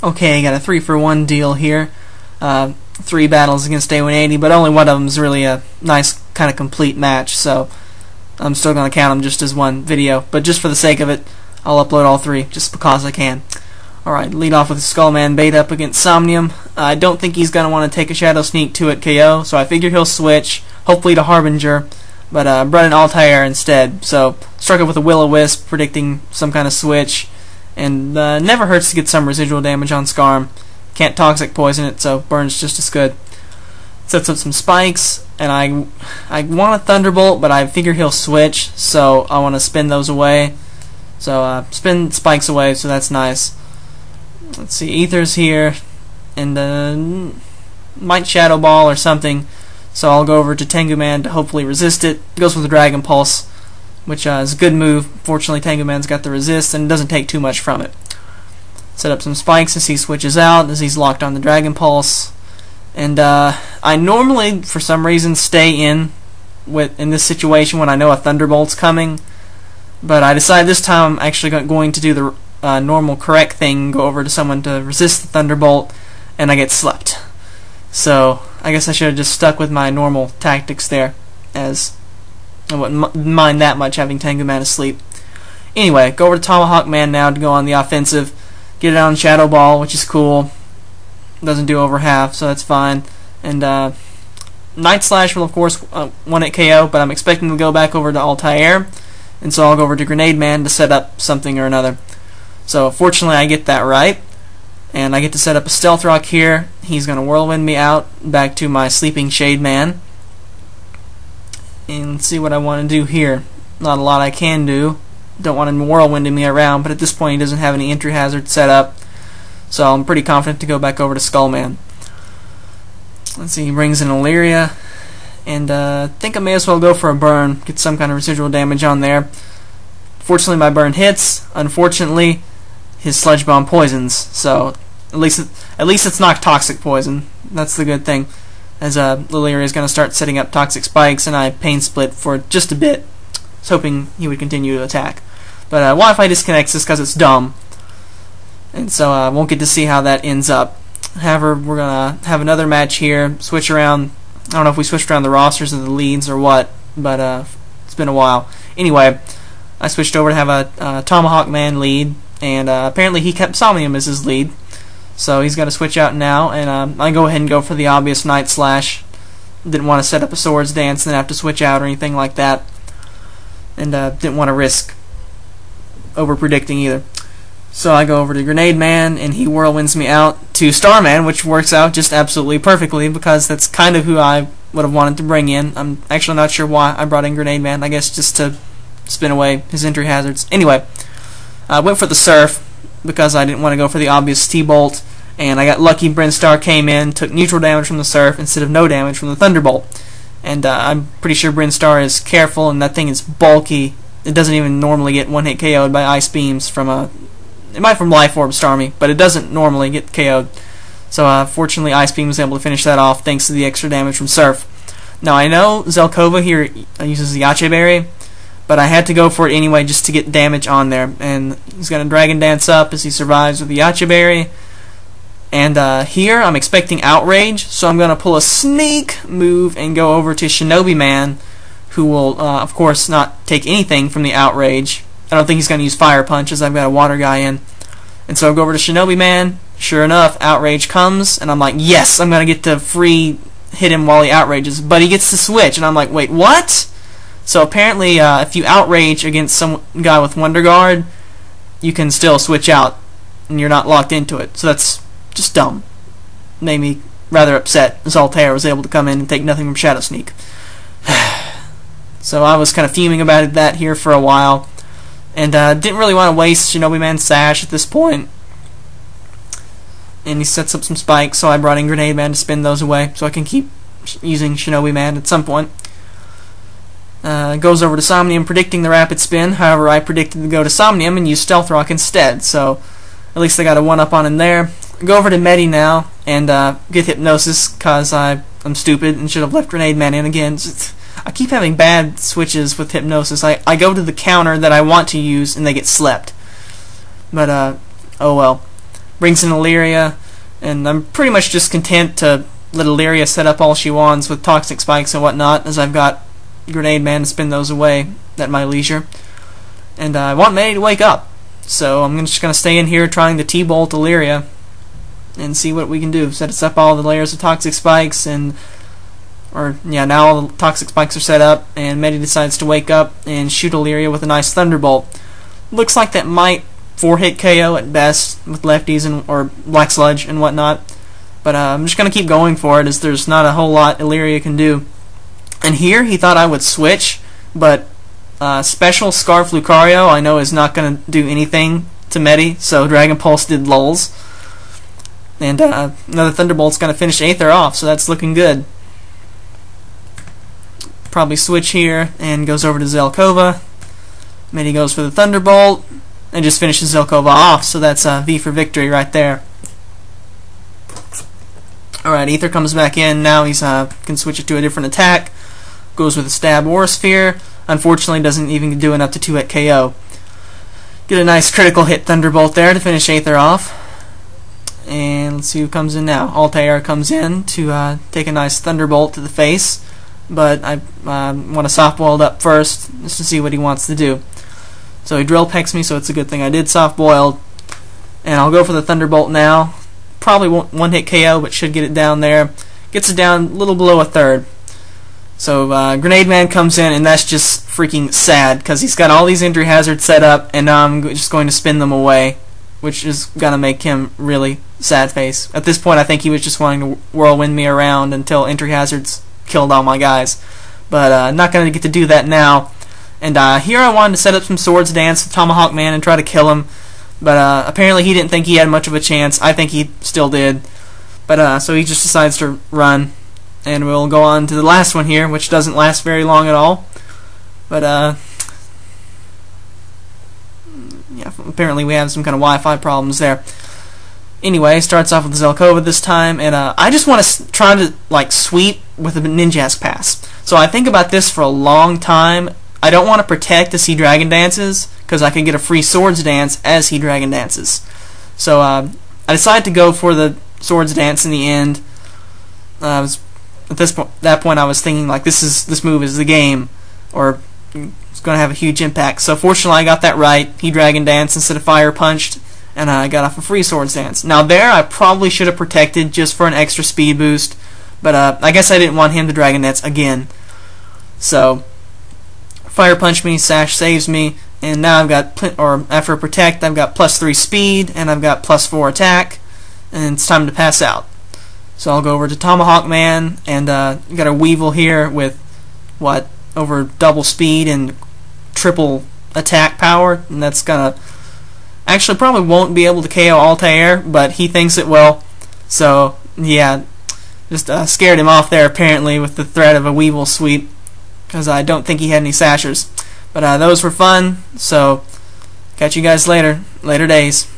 Okay, I got a 3-for-1 deal here. 3 battles against A180, but only one of them is really a nice kind of complete match, so I'm still going to count them just as one video. But just for the sake of it, I'll upload all 3, just because I can. Alright, lead off with Skullman bait up against Somnium. I don't think he's going to want to take a Shadow Sneak 2 at KO, so I figure he'll switch, hopefully to Harbinger, but brought an Altair instead. So, struck it with a Will-O-Wisp, predicting some kind of switch, and never hurts to get some residual damage on Skarm. Can't Toxic Poison it, so burns just as good. Sets up some spikes, and I want a Thunderbolt, but I figure he'll switch, so I want to spin those away. So spin spikes away, so that's nice. Let's see, Ether's here, and might Shadow Ball or something, so I'll go over to Tengu Man to hopefully resist it. Goes with the Dragon Pulse, which is a good move. Fortunately, Tengu Man's got the resist, and it doesn't take too much from it. Set up some spikes as he switches out, as he's locked on the Dragon Pulse. And I normally, for some reason, stay in this situation when I know a Thunderbolt's coming. But I decided this time I'm actually going to do the normal correct thing, go over to someone to resist the Thunderbolt, and I get slept. So I guess I should have just stuck with my normal tactics there, as I wouldn't mind that much having Tengu Man asleep. Anyway, go over to Tomahawk Man now to go on the offensive. Get it on Shadow Ball, which is cool. Doesn't do over half, so that's fine. And Night Slash will, of course, 1-hit KO, but I'm expecting to go back over to Altair, and so I'll go over to Grenade Man to set up something or another. So, fortunately, I get that right, and I get to set up a Stealth Rock here. He's going to Whirlwind me out back to my Sleeping Shade Man. And let's see what I want to do here. Not a lot I can do. Don't want him whirlwinding me around, but at this point he doesn't have any entry hazard set up, so I'm pretty confident to go back over to Skullman. Let's see, he brings in Illyria, and I think I may as well go for a burn, get some kind of residual damage on there. Fortunately my burn hits. Unfortunately his Sludge Bomb poisons, so at least it's not toxic poison. That's the good thing, as Illyria is going to start setting up toxic spikes, and I Pain Split for just a bit. I was hoping he would continue to attack. But Wi-Fi disconnects just because it's dumb. And so I won't get to see how that ends up. However, we're going to have another match here. Switch around. I don't know if we switched around the rosters of the leads or what, but it's been a while. Anyway, I switched over to have a Tomahawk Man lead, and apparently he kept Somnium as his lead. So he's got to switch out now, and I go ahead and go for the obvious Night Slash. Didn't want to set up a Swords Dance and then have to switch out or anything like that. And didn't want to risk over-predicting either. So I go over to Grenade Man, and he whirlwinds me out to Starman, which works out just absolutely perfectly, because that's kind of who I would have wanted to bring in. I'm actually not sure why I brought in Grenade Man. I guess just to spin away his entry hazards. Anyway, I went for the Surf, because I didn't want to go for the obvious T-Bolt, and I got lucky. Brinstar came in, took neutral damage from the Surf instead of no damage from the Thunderbolt. And I'm pretty sure Brinstar is careful, and that thing is bulky. It doesn't even normally get one-hit KO'd by Ice Beams from it might from Life Orb Starmie, but it doesn't normally get KO'd. So fortunately Ice Beam was able to finish that off thanks to the extra damage from Surf. Now I know Zelkova here uses the Yache Berry, but I had to go for it anyway just to get damage on there. And he's going to Dragon Dance up as he survives with the Yache Berry. And here I'm expecting Outrage, so I'm going to pull a sneak move and go over to Shinobi Man, who will, of course, not take anything from the Outrage. I don't think he's going to use Fire Punch, as I've got a Water guy in. And so I go over to Shinobi Man. Sure enough, Outrage comes, and I'm like, yes, I'm going to get to free hit him while he outrages. But he gets to switch, and I'm like, wait, what? So apparently, if you Outrage against some guy with Wonder Guard, you can still switch out, and you're not locked into it. So that's just dumb. Made me rather upset as Altair was able to come in and take nothing from Shadow Sneak. So I was kind of fuming about that here for a while, and didn't really want to waste Shinobi Man's Sash at this point. And he sets up some spikes, so I brought in Grenade Man to spin those away so I can keep using Shinobi Man at some point. Goes over to Somnium, predicting the rapid spin. However, I predicted to go to Somnium and use Stealth Rock instead, so at least I got a 1-up on him there. Go over to Medi now and get Hypnosis, because I'm stupid and should have left Grenade Man in again. I keep having bad switches with Hypnosis. I go to the counter that I want to use and they get slept. But, oh well. brings in Illyria, and I'm pretty much just content to let Illyria set up all she wants with toxic spikes and whatnot, as I've got Grenade Man to spin those away at my leisure. And I want Medi to wake up, so I'm just going to stay in here trying to T-bolt Illyria and see what we can do. Set us up all the layers of toxic spikes, and now all the toxic spikes are set up, and Medi decides to wake up and shoot Illyria with a nice Thunderbolt. Looks like that might 4-hit KO at best with lefties or Black Sludge and whatnot, but I'm just going to keep going for it, as there's not a whole lot Illyria can do. And here he thought I would switch, but Special Scarf Lucario I know is not going to do anything to Medi, so Dragon Pulse did lulls. And another Thunderbolt's going to finish Aether off, so that's looking good. Probably switch here and goes over to Zelkova. Medi goes for the Thunderbolt and just finishes Zelkova off, so that's V for victory right there. Alright, Aether comes back in. Now he's can switch it to a different attack. Goes with a Stab or a Sphere. Unfortunately, doesn't even do enough to 2-hit KO. Get a nice critical hit Thunderbolt there to finish Aether off. And let's see who comes in now. Altair comes in to take a nice Thunderbolt to the face, but I want to soft-boiled up first just to see what he wants to do. So he drill pecks me, so it's a good thing I did soft-boiled. And I'll go for the Thunderbolt now. Probably won't 1-hit KO, but should get it down there. Gets it down a little below a third. So Grenade Man comes in, and that's just freaking sad, because he's got all these injury hazards set up, and now I'm just going to spin them away, which is going to make him really sad face. At this point, I think he was just wanting to whirlwind me around until entry hazards killed all my guys. But not going to get to do that now. And here I wanted to set up some Swords Dance with Tomahawk Man and try to kill him. But apparently he didn't think he had much of a chance. I think he still did. But so he just decides to run. And we'll go on to the last one here, which doesn't last very long at all. But yeah, apparently we have some kind of Wi-Fi problems there. Anyway, starts off with Zelkova this time, and I just want to try to sweep with a Ninjask Pass. So I think about this for a long time. I don't want to protect as he Dragon Dances, because I can get a free Swords Dance as he Dragon Dances. So I decided to go for the Swords Dance in the end. At that point I was thinking this move is the game, or it's going to have a huge impact. So fortunately I got that right. He Dragon Danced instead of Fire Punched, and I got off a free Swords Dance. Now there I probably should have protected just for an extra speed boost, but I guess I didn't want him to Dragon Dance again. So Fire Punch me, Sash saves me, and now I've got, after Protect, I've got +3 speed, and I've got +4 attack, and it's time to pass out. So I'll go over to Tomahawk Man, and you got a Weevil here with, over double speed and triple attack power, and that's gonna, actually probably won't be able to KO Altair, but he thinks it will. So yeah, just scared him off there apparently with the threat of a Weevil sweep, because I don't think he had any Sashers. But those were fun, so catch you guys later days.